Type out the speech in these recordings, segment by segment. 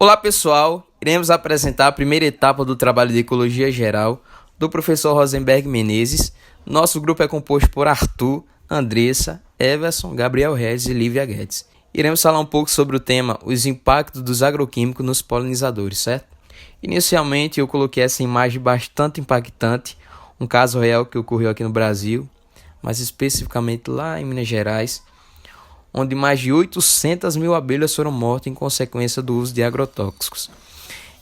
Olá pessoal, iremos apresentar a primeira etapa do trabalho de Ecologia Geral do professor Rosenberg Menezes. Nosso grupo é composto por Arthur, Andressa, Everson, Gabriel Regis e Lívia Guedes. Iremos falar um pouco sobre o tema os impactos dos agroquímicos nos polinizadores, certo? Inicialmente eu coloquei essa imagem bastante impactante, um caso real que ocorreu aqui no Brasil, mas especificamente lá em Minas Gerais, onde mais de 800 mil abelhas foram mortas em consequência do uso de agrotóxicos.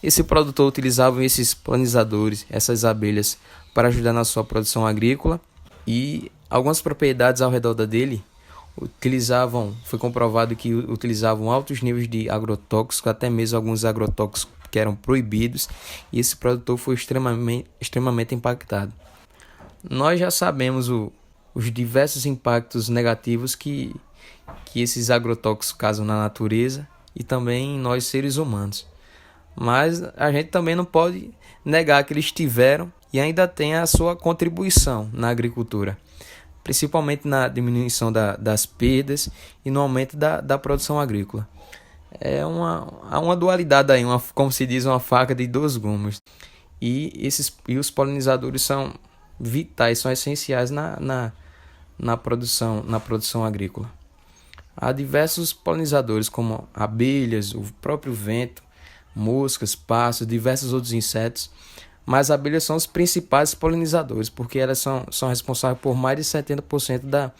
Esse produtor utilizava esses polinizadores, essas abelhas, para ajudar na sua produção agrícola, e algumas propriedades ao redor dele foi comprovado que utilizavam altos níveis de agrotóxicos, até mesmo alguns agrotóxicos que eram proibidos, e esse produtor foi extremamente impactado. Nós já sabemos os diversos impactos negativos que esses agrotóxicos causam na natureza e também em nós seres humanos. Mas a gente também não pode negar que eles tiveram e ainda tem a sua contribuição na agricultura, principalmente na diminuição das perdas e no aumento da produção agrícola. Há uma dualidade aí, como se diz, uma faca de dois gumes. E os polinizadores são vitais, são essenciais na produção agrícola. Há diversos polinizadores, como abelhas, o próprio vento, moscas, pássaros, diversos outros insetos, mas as abelhas são os principais polinizadores, porque elas são responsáveis por mais de 70%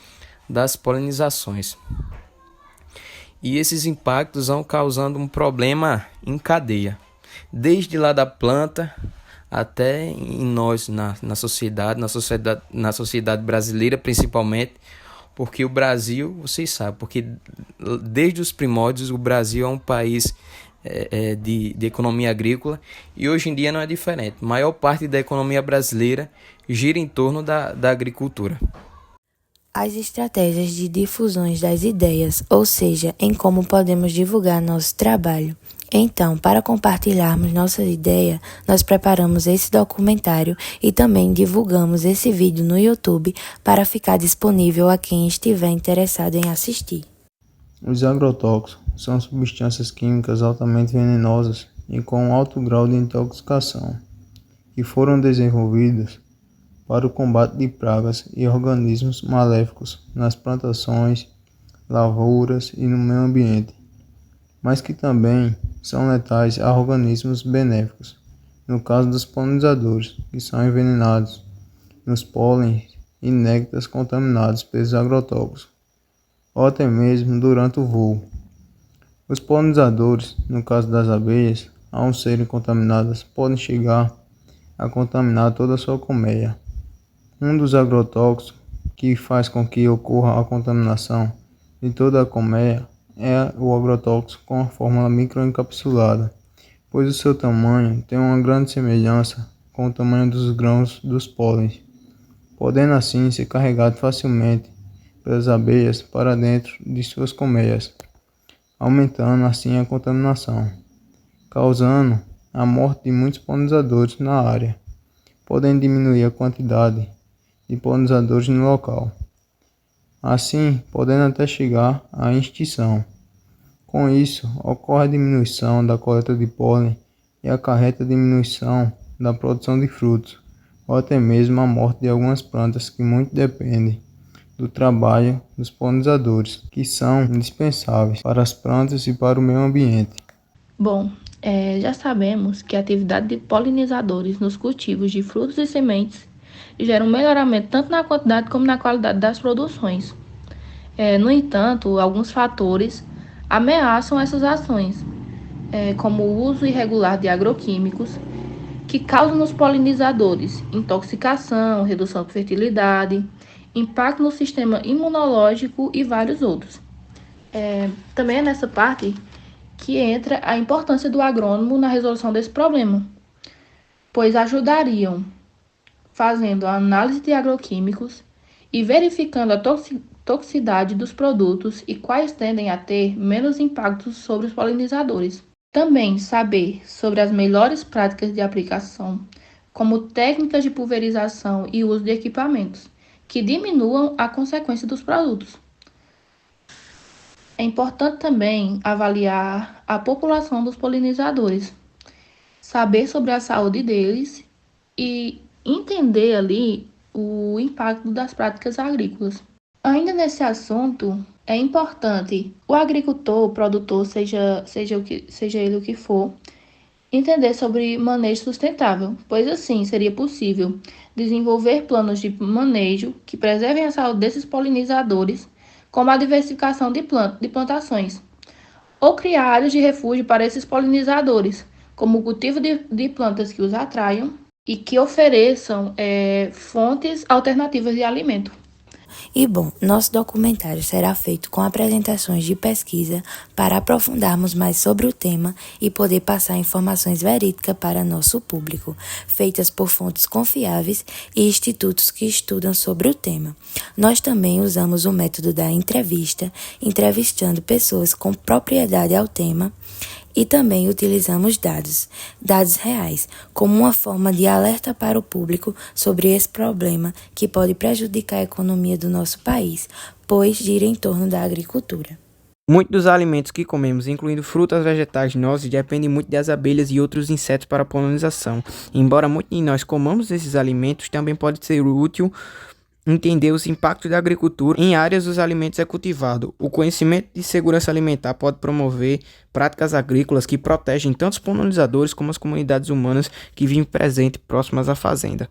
das polinizações. E esses impactos vão causando um problema em cadeia, desde lá da planta até em nós, na sociedade brasileira principalmente, porque o Brasil, vocês sabem, porque desde os primórdios o Brasil é um país de economia agrícola e hoje em dia não é diferente. A maior parte da economia brasileira gira em torno da agricultura. As estratégias de difusões das ideias, ou seja, em como podemos divulgar nosso trabalho. Então, para compartilharmos nossa ideia, nós preparamos esse documentário e também divulgamos esse vídeo no YouTube para ficar disponível a quem estiver interessado em assistir. Os agrotóxicos são substâncias químicas altamente venenosas e com alto grau de intoxicação, que foram desenvolvidas para o combate de pragas e organismos maléficos nas plantações, lavouras e no meio ambiente, mas que também são letais a organismos benéficos, no caso dos polinizadores, que são envenenados nos pólens e néctares contaminados pelos agrotóxicos, ou até mesmo durante o voo. Os polinizadores, no caso das abelhas, ao serem contaminadas, podem chegar a contaminar toda a sua colmeia. Um dos agrotóxicos que faz com que ocorra a contaminação de toda a colmeia é o agrotóxico com a fórmula microencapsulada, pois o seu tamanho tem uma grande semelhança com o tamanho dos grãos dos pólens, podendo assim ser carregado facilmente pelas abelhas para dentro de suas colmeias, aumentando assim a contaminação, causando a morte de muitos polinizadores na área, podendo diminuir a quantidade de polinizadores no local, assim podendo até chegar à extinção. Com isso, ocorre a diminuição da coleta de pólen e acarreta a diminuição da produção de frutos, ou até mesmo a morte de algumas plantas que muito dependem do trabalho dos polinizadores, que são indispensáveis para as plantas e para o meio ambiente. Bom, já sabemos que a atividade de polinizadores nos cultivos de frutos e sementes gera um melhoramento tanto na quantidade como na qualidade das produções. No entanto, alguns fatores ameaçam essas ações, como o uso irregular de agroquímicos, que causam nos polinizadores intoxicação, redução de fertilidade, impacto no sistema imunológico e vários outros. Também é nessa parte que entra a importância do agrônomo na resolução desse problema, pois ajudariam fazendo a análise de agroquímicos e verificando a toxicidade dos produtos e quais tendem a ter menos impactos sobre os polinizadores. Também saber sobre as melhores práticas de aplicação, como técnicas de pulverização e uso de equipamentos, que diminuam a consequência dos produtos. É importante também avaliar a população dos polinizadores, saber sobre a saúde deles e entender ali o impacto das práticas agrícolas. Ainda nesse assunto, é importante o agricultor, o produtor, seja ele o que for, entender sobre manejo sustentável, pois assim seria possível desenvolver planos de manejo que preservem a saúde desses polinizadores, como a diversificação de plantações, ou criar áreas de refúgio para esses polinizadores, como o cultivo de plantas que os atraiam e que ofereçam fontes alternativas de alimento. E bom, nosso documentário será feito com apresentações de pesquisa para aprofundarmos mais sobre o tema e poder passar informações verídicas para nosso público, feitas por fontes confiáveis e institutos que estudam sobre o tema. Nós também usamos o método da entrevista, entrevistando pessoas com propriedade ao tema, e também utilizamos dados reais, como uma forma de alerta para o público sobre esse problema que pode prejudicar a economia do nosso país, pois gira em torno da agricultura. Muitos dos alimentos que comemos, incluindo frutas, vegetais, nozes, dependem muito das abelhas e outros insetos para a polinização. Embora muitos de nós comamos esses alimentos, também pode ser útil entender os impactos da agricultura em áreas dos alimentos é cultivado. O conhecimento de segurança alimentar pode promover práticas agrícolas que protegem tanto os polinizadores como as comunidades humanas que vivem presentes próximas à fazenda.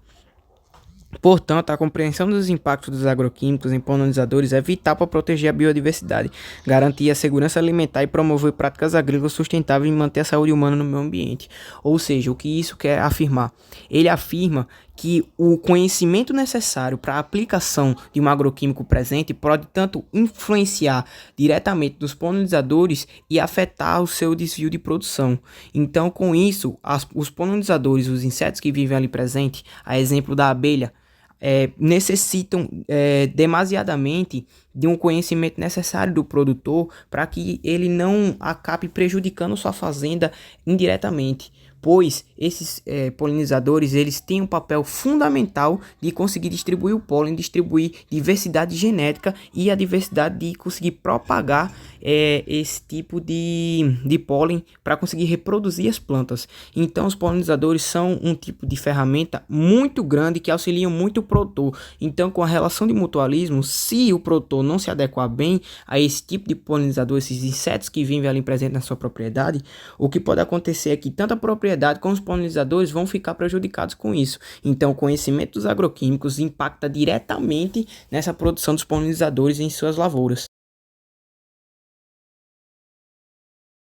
Portanto, a compreensão dos impactos dos agroquímicos em polinizadores é vital para proteger a biodiversidade, garantir a segurança alimentar e promover práticas agrícolas sustentáveis e manter a saúde humana no meio ambiente. Ou seja, o que isso quer afirmar? Ele afirma que o conhecimento necessário para a aplicação de um agroquímico presente pode tanto influenciar diretamente nos polinizadores e afetar o seu desvio de produção. Então, com isso, os polinizadores, os insetos que vivem ali presente, a exemplo da abelha, necessitam demasiadamente de um conhecimento necessário do produtor para que ele não acabe prejudicando sua fazenda indiretamente, pois esses polinizadores eles têm um papel fundamental de conseguir distribuir o pólen, distribuir diversidade genética e a diversidade de conseguir propagar esse tipo de pólen para conseguir reproduzir as plantas. Então os polinizadores são um tipo de ferramenta muito grande que auxiliam muito o produtor. Então, com a relação de mutualismo, se o produtor não se adequar bem a esse tipo de polinizador, esses insetos que vivem ali presentes na sua propriedade, o que pode acontecer é que tanto a propriedade como os polinizadores vão ficar prejudicados com isso. Então, o conhecimento dos agroquímicos impacta diretamente nessa produção dos polinizadores em suas lavouras.